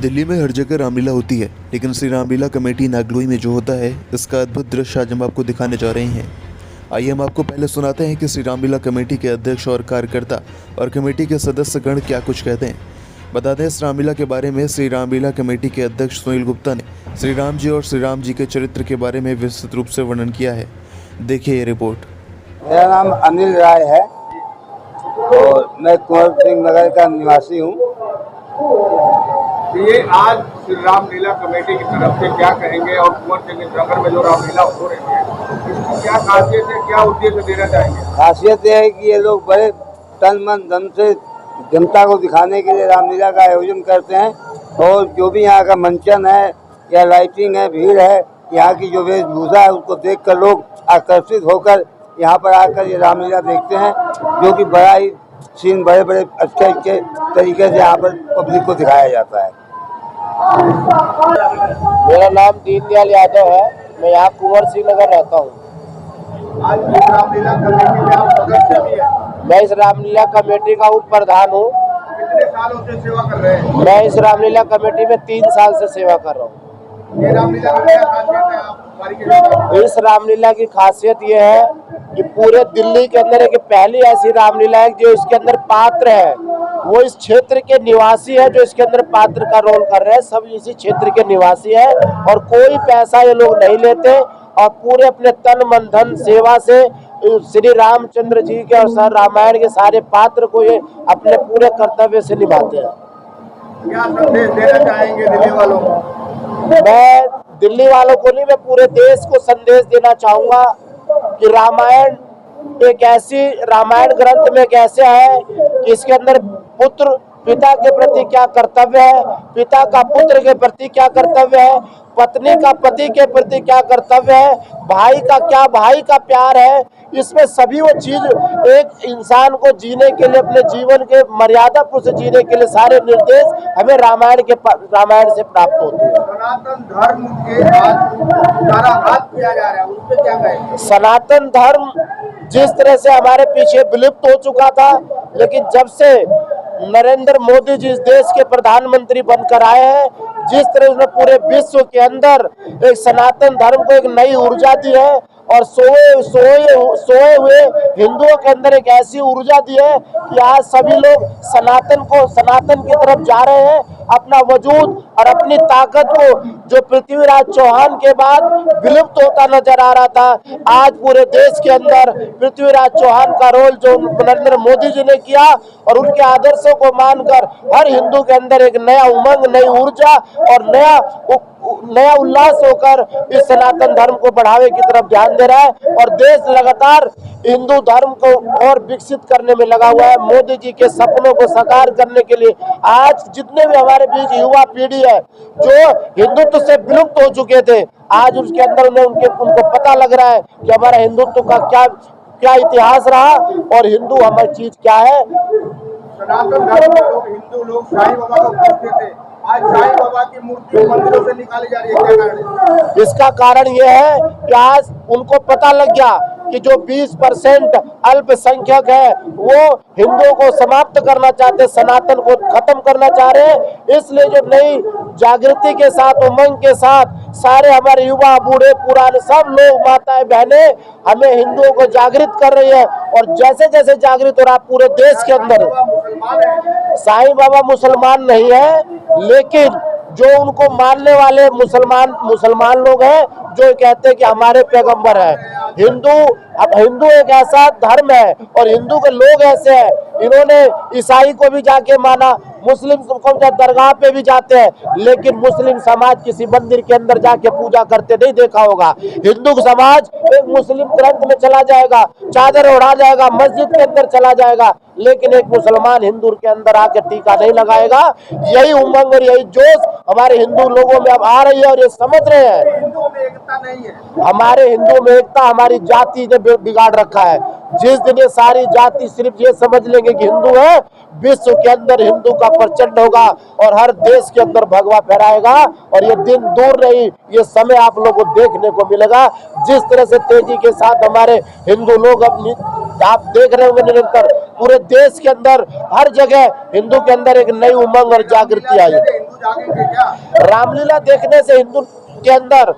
दिल्ली में हर जगह रामलीला होती है, लेकिन श्री रामलीला कमेटी नागलोई में जो होता है, इसका अद्भुत दृश्य आज हम आपको दिखाने जा रहे हैं। आइए हम आपको पहले सुनाते हैं कि श्री रामलीला कमेटी के अध्यक्ष और कार्यकर्ता और कमेटी के सदस्यगण क्या कुछ कहते हैं। बता दें, इस रामलीला के बारे में श्री रामलीला कमेटी के अध्यक्ष सुनील गुप्ता ने श्री राम जी और श्री राम जी के चरित्र के बारे में विस्तृत रूप से वर्णन किया है। देखिए ये रिपोर्ट। मेरा नाम अनिल राय है और मैं कुंवर सिंह नगर का निवासी हूँ। ये आज श्री रामलीला कमेटी की तरफ से क्या कहेंगे और कुंवर सिंह नगर में जो रामलीला हो रही है, इसकी क्या खासियत है, क्या उद्देश्य देना चाहेंगे? खासियत यह है कि ये लोग बड़े तन मन धन से जनता को दिखाने के लिए रामलीला का आयोजन करते हैं और जो भी यहाँ का मंचन है या लाइटिंग है, भीड़ है, यहाँ की जो वेशभूषा है उसको देखकर लोग आकर्षित होकर यहाँ पर आकर ये रामलीला देखते हैं, जो कि बड़ा ही सीन बड़े बड़े अच्छे तरीके से यहाँ पर पब्लिक को दिखाया जाता है। मेरा नाम दीनदयाल यादव है, मैं यहाँ कुंवर सिंह नगर रहता हूँ। आज इस रामलीला कमेटी में आप सदस्य भी हैं। मैं इस रामलीला कमेटी का उप प्रधान हूँ। कितने सालों से सेवा कर रहे हैं? मैं इस रामलीला कमेटी में 3 साल से सेवा कर रहा हूँ। ये रामलीला की क्या खासियत है, आप हमारी के लिए? इस रामलीला की खासियत ये है कि पूरे दिल्ली के अंदर एक पहली ऐसी रामलीला है जो इसके अंदर पात्र है, वो इस क्षेत्र के निवासी है जो इसके अंदर पात्र का रोल कर रहे हैं। सब इसी क्षेत्र के निवासी है और कोई पैसा ये लोग नहीं लेते और पूरे अपने तन मन धन सेवा से श्री रामचंद्र जी के और सर रामायण के सारे पात्र को ये अपने पूरे कर्तव्य से निभाते हैं। क्या संदेश देना चाहेंगे दिल्ली वालों को? मैं दिल्ली वालों को नहीं, मैं पूरे देश को संदेश देना चाहूंगा कि रामायण ग्रंथ में कैसे है कि इसके अंदर पुत्र पिता के प्रति क्या कर्तव्य है, पिता का पुत्र के प्रति क्या कर्तव्य है, पत्नी का पति के प्रति क्या कर्तव्य है, भाई का प्यार है। इसमें सभी वो चीज एक इंसान को जीने के लिए, अपने जीवन के मर्यादा पुरुष जीने के लिए सारे निर्देश हमें रामायण से प्राप्त होते हैं। सनातन धर्म के साराघात किया जा रहा है, उस पर क्या कहेंगे? सनातन धर्म जिस तरह से हमारे पीछे विलुप्त हो चुका था, लेकिन जब से नरेंद्र मोदी जी इस देश के प्रधानमंत्री बनकर आए हैं, जिस तरह उसने पूरे विश्व के अंदर एक सनातन धर्म को एक नई ऊर्जा दी है और सोए हुए हिंदुओं के अंदर एक ऐसी ऊर्जा दी है कि आज सभी लोग सनातन की तरफ जा रहे हैं। अपना वजूद और अपनी ताकत को जो पृथ्वीराज चौहान के बाद विलुप्त होता नजर आ रहा था, आज पूरे देश के अंदर पृथ्वीराज चौहान का रोल जो नरेंद्र मोदी जी ने किया और उनके आदर्शों को मानकर हर हिंदू के अंदर एक नया उमंग, नई ऊर्जा और नया उल्लास होकर इस सनातन धर्म को बढ़ावे की तरफ ध्यान दे रहा है और देश लगातार हिंदू धर्म को और विकसित करने में लगा हुआ है। मोदी जी के सपनों को साकार करने के लिए आज जितने भी हमारे बीच युवा पीढ़ी है जो हिंदुत्व से विलुप्त हो चुके थे, आज उसके अंदर उनको पता लग रहा है कि हमारा हिंदुत्व का क्या इतिहास रहा और हिंदू हमारी चीज क्या है। सनातन धर्म के लोग, हिंदू लोग साईं बाबा को पूजते थे, आज साईं बाबा की मूर्ति मंदिरों से निकाली जा रही है, क्या कारण है? इसका कारण यह है कि आज उनको पता लग गया कि जो 20% अल्पसंख्यक है वो हिंदुओं को समाप्त करना चाहते, सनातन को खत्म करना चाह रहे हैं। इसलिए जो नई जागृति के साथ, उमंग के साथ सारे हमारे युवा, बूढ़े, पुराने सब लोग, माताएं, बहनें हमें हिंदुओं को जागृत कर रही है और जैसे जैसे जागृत हो रहा पूरे देश के अंदर। साईं बाबा मुसलमान नहीं है, लेकिन जो उनको मानने वाले मुसलमान लोग हैं जो कहते हैं कि हमारे पैगंबर है। हिंदू एक ऐसा धर्म है और हिंदू के लोग ऐसे हैं, इन्होंने ईसाई को भी जाके माना, मुस्लिम को दरगाह पे भी जाते हैं, लेकिन मुस्लिम समाज किसी मंदिर के अंदर जाके पूजा करते नहीं देखा होगा। हिंदू समाज एक मुस्लिम ग्रंथ में चला जाएगा, चादर उड़ा जाएगा, मस्जिद के अंदर चला जाएगा, लेकिन एक मुसलमान हिंदू के अंदर आके टीका नहीं लगाएगा। यही उमंग और यही जोश हमारे हिंदू लोगों में अब आ रही है और ये समझ रहे हैं हिंदुओं में एकता नहीं है। हमारे हिंदू में एकता हमारी जाति ने बिगाड़ रखा है। जिस दिन ये सारी जाति सिर्फ ये समझ लेंगे कि हिंदू है, विश्व के अंदर हिंदू का प्रचंड होगा और हर देश के अंदर भगवा फहराएगा और ये दिन दूर नहीं, ये समय आप लोगों को देखने को मिलेगा। जिस तरह से तेजी के साथ हमारे हिंदू लोग अपनी आप देख रहे होंगे निरंतर पूरे देश के अंदर हर जगह हिंदू के अंदर एक नई उमंग और जागृति आई। हिंदू जागेंगे क्या? रामलीला देखने से हिंदू के अंदर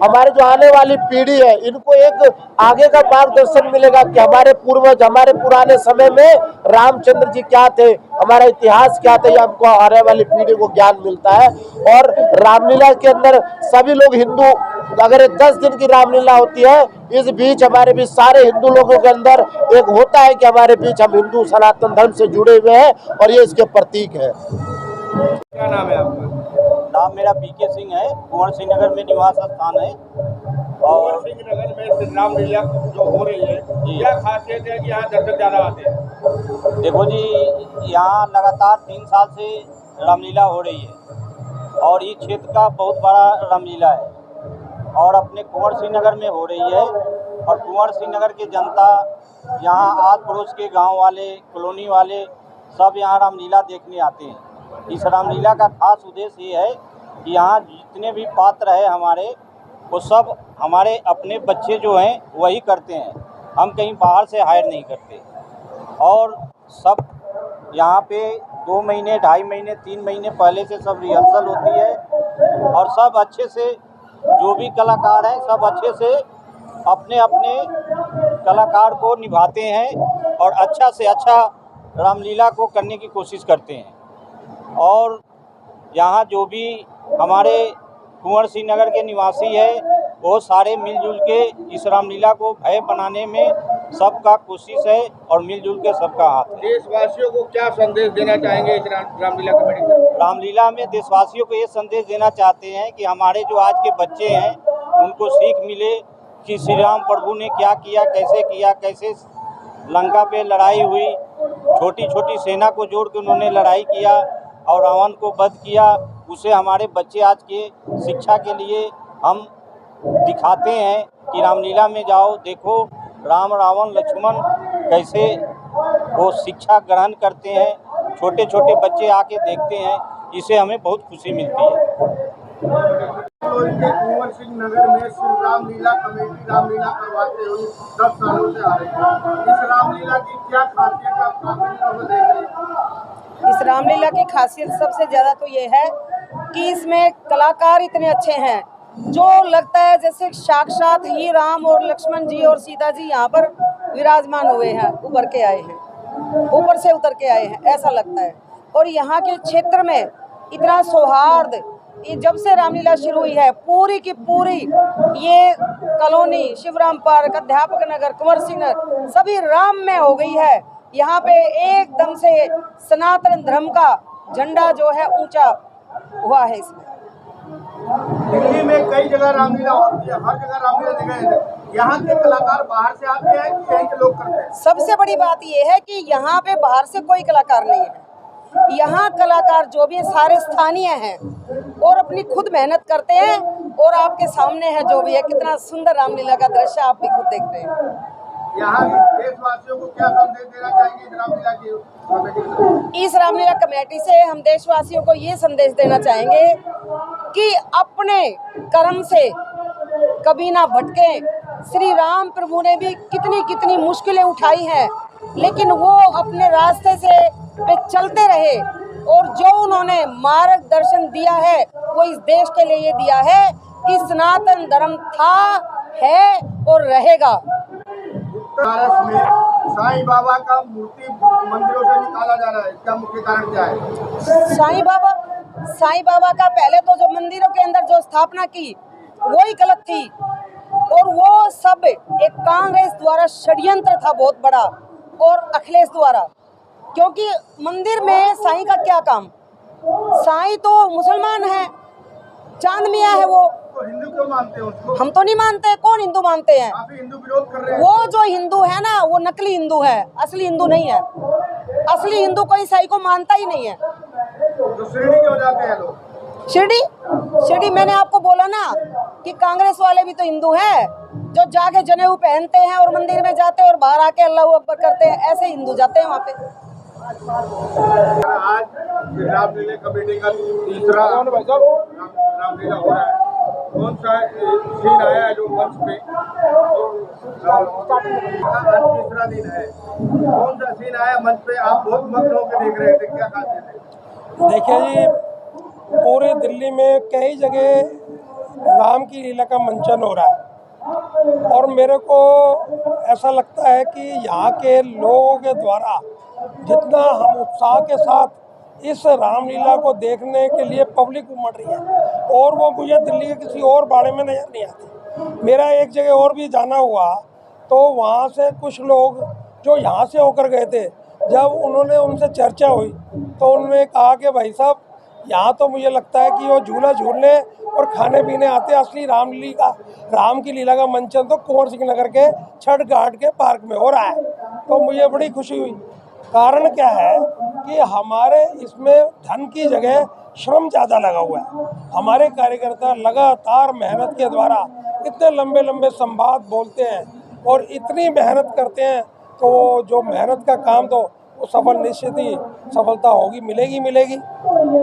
हमारे जो आने वाली पीढ़ी है इनको एक आगे का मार्गदर्शन मिलेगा कि हमारे पूर्वज हमारे पुराने समय में रामचंद्र जी क्या थे, हमारा इतिहास क्या था, ये हमको आने वाली पीढ़ी को ज्ञान मिलता है। और रामलीला के अंदर सभी लोग हिंदू, अगर 10 दिन की रामलीला होती है, इस बीच हमारे बीच सारे हिंदू लोगों के अंदर एक होता है कि हमारे बीच हम हिंदू सनातन धर्म से जुड़े हुए हैं और ये इसके प्रतीक है। क्या नाम है आपका? नाम मेरा पीके सिंह है, कुंवर सिंह नगर में निवास स्थान है। और सिंह नगर में श्री रामलीला जो हो रही है, क्या खासियत है कि यहाँ दर्शक ज्यादा आते हैं? देखो जी, यहाँ लगातार 3 साल से रामलीला हो रही है और ये क्षेत्र का बहुत बड़ा रामलीला है और अपने कुंवर सिंह नगर में हो रही है। और कुंवर सिंह नगर की जनता, यहाँ आस पड़ोस के गांव वाले, कॉलोनी वाले सब यहाँ रामलीला देखने आते हैं। इस रामलीला का खास उद्देश्य ये है कि यहाँ जितने भी पात्र हैं हमारे, वो सब हमारे अपने बच्चे जो हैं वही करते हैं, हम कहीं बाहर से हायर नहीं करते। और सब यहाँ पे 2 महीने, 2.5 महीने, 3 महीने पहले से सब रिहर्सल होती है और सब अच्छे से, जो भी कलाकार हैं सब अच्छे से अपने अपने कलाकार को निभाते हैं और अच्छा से अच्छा रामलीला को करने की कोशिश करते हैं। और यहाँ जो भी हमारे कुंवर सिंह नगर के निवासी है, वो सारे मिलजुल के इस रामलीला को भव्य बनाने में सबका कोशिश है और मिलजुल के सबका हाथ है। देशवासियों को क्या संदेश देना चाहेंगे इस रामलीला कमेटी से? रामलीला में देशवासियों को ये संदेश देना चाहते हैं कि हमारे जो आज के बच्चे हैं उनको सीख मिले कि श्री राम प्रभु ने क्या किया, कैसे लंका पे लड़ाई हुई, छोटी छोटी सेना को जोड़ के उन्होंने लड़ाई किया और रावण को वध किया। उसे हमारे बच्चे आज के शिक्षा के लिए हम दिखाते हैं कि रामलीला में जाओ, देखो राम रावण लक्ष्मण कैसे वो शिक्षा ग्रहण करते हैं। छोटे छोटे बच्चे आके देखते हैं, इससे हमें बहुत खुशी मिलती है। कुंवर सिंह नगर में श्री रामलीला कमेटी रामलीला करवाते हुए 10 सालों से आ रही है। इस रामलीला की क्या खासियत आप देख रहे हैं? इस रामलीला की खासियत सबसे ज़्यादा तो ये है कि इसमें कलाकार इतने अच्छे हैं, जो लगता है जैसे साक्षात ही राम और लक्ष्मण जी और सीता जी यहाँ पर विराजमान हुए हैं, उभर के आए हैं, ऊपर से उतर के आए हैं, ऐसा लगता है। और यहाँ के क्षेत्र में इतना सौहार्द, ये जब से रामलीला शुरू हुई है, पूरी की पूरी ये कॉलोनी, शिवराम पार्क, अध्यापक नगर, कुंवर सिंह नगर सभी राम में हो गई है। यहाँ पे एकदम से सनातन धर्म का झंडा जो है ऊंचा हुआ है। इसमें दिल्ली में कई जगह रामलीला होती है, हर जगह रामलीला दिखाई, यहाँ के कलाकार बाहर से आते हैं कि यहीं के लोग करते हैं? सबसे बड़ी बात यह है कि यहाँ पे बाहर से कोई कलाकार नहीं है। यहाँ कलाकार जो भी सारे स्थानीय हैं और अपनी खुद मेहनत करते हैं। और आपके सामने है जो भी है, कितना सुंदर रामलीला का दृश्य आप भी खुद देख रहे हैं। यहाँ के देशवासियों को क्या संदेश देना चाहेंगे इस रामलीला की? इस रामलीला कमेटी से हम देशवासियों को ये संदेश देना चाहेंगे कि अपने कर्म से कभी ना भटके। श्री राम प्रभु ने भी कितनी कितनी मुश्किलें उठाई हैं, लेकिन वो अपने रास्ते से पे चलते रहे और जो उन्होंने मार्गदर्शन दिया है वो इस देश के लिए ये दिया है कि सनातन धर्म था, है और रहेगा। बनारस में साईं बाबा का मूर्ति मंदिरों से निकाला जा रहा है, इसका मुख्य कारण क्या है? साईं बाबा का पहले तो जो मंदिरों के अंदर जो स्थापना की वही गलत थी और वो सब एक कांग्रेस द्वारा षड्यंत्र था बहुत बड़ा, और अखिलेश द्वारा। क्योंकि मंदिर में साईं का क्या काम? साईं तो मुसलमान है, चांद मियाँ है वो। तो हिंदू क्यों मानते हैं उसको? हम तो नहीं मानते। कौन हिंदू मानते हैं? काफी हिंदू विरोध कर रहे हैं। वो जो हिंदू है ना, वो नकली हिंदू है, असली हिंदू नहीं है। असली हिंदू कोई साईं को मानता ही नहीं है। तो शिरडी क्यों जाते हैं लोग? शिरडी मैंने आपको बोला ना कि कांग्रेस वाले भी तो हिंदू हैं, जो जाके जनेऊ पहनते हैं और मंदिर में जाते हैं और बाहर आके अल्लाह अकबर करते हैं, ऐसे हिंदू जाते हैं वहाँ पे। आज रामलीला कमेटी का तीसरा रामलीला हो रहा है, कौन सा सीन आया है जो मंच पे? आज तीसरा दिन है, कौन सा सीन आया मंच पे? आप बहुत मग्न होकर देख रहे थे, क्या खासियत है? देखिए जी, पूरे दिल्ली में कई जगह राम की लीला का मंचन हो रहा है और मेरे को ऐसा लगता है कि यहाँ के लोगों के द्वारा जितना हम उत्साह के साथ इस रामलीला को देखने के लिए पब्लिक उमड़ रही है और वो मुझे दिल्ली के किसी और बाड़े में नज़र नहीं आती। मेरा एक जगह और भी जाना हुआ तो वहाँ से कुछ लोग जो यहाँ से होकर गए थे, जब उन्होंने उनसे चर्चा हुई तो उन्होंने कहा कि भाई साहब, यहाँ तो मुझे लगता है कि वो झूला झूलने और खाने पीने आते हैं, असली राम की लीला का मंचन तो कुंवर सिंह नगर के छठ घाट के पार्क में हो रहा है। तो मुझे बड़ी खुशी हुई। कारण क्या है कि हमारे इसमें धन की जगह श्रम ज़्यादा लगा हुआ है। हमारे कार्यकर्ता लगातार मेहनत के द्वारा इतने लंबे लंबे संवाद बोलते हैं और इतनी मेहनत करते हैं, तो जो मेहनत का काम तो वो सफल निश्चित ही सफलता होगी, मिलेगी।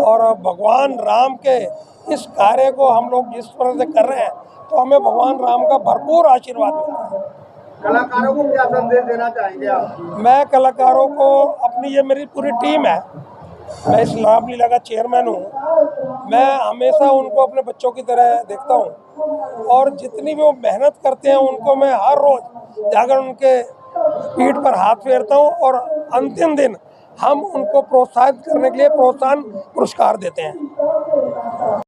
और भगवान राम के इस कार्य को हम लोग जिस तरह से कर रहे हैं तो हमें भगवान राम का भरपूर आशीर्वाद मिल रहा है। कलाकारों को क्या संदेश देना चाहेंगे आप? मैं कलाकारों को अपनी, ये मेरी पूरी टीम है, मैं इस रामलीला का चेयरमैन हूँ, मैं हमेशा उनको अपने बच्चों की तरह देखता हूँ और जितनी भी वो मेहनत करते हैं उनको मैं हर रोज़ जाकर उनके पीठ पर हाथ फेरता हूँ और अंतिम दिन हम उनको प्रोत्साहित करने के लिए प्रोत्साहन पुरस्कार देते हैं।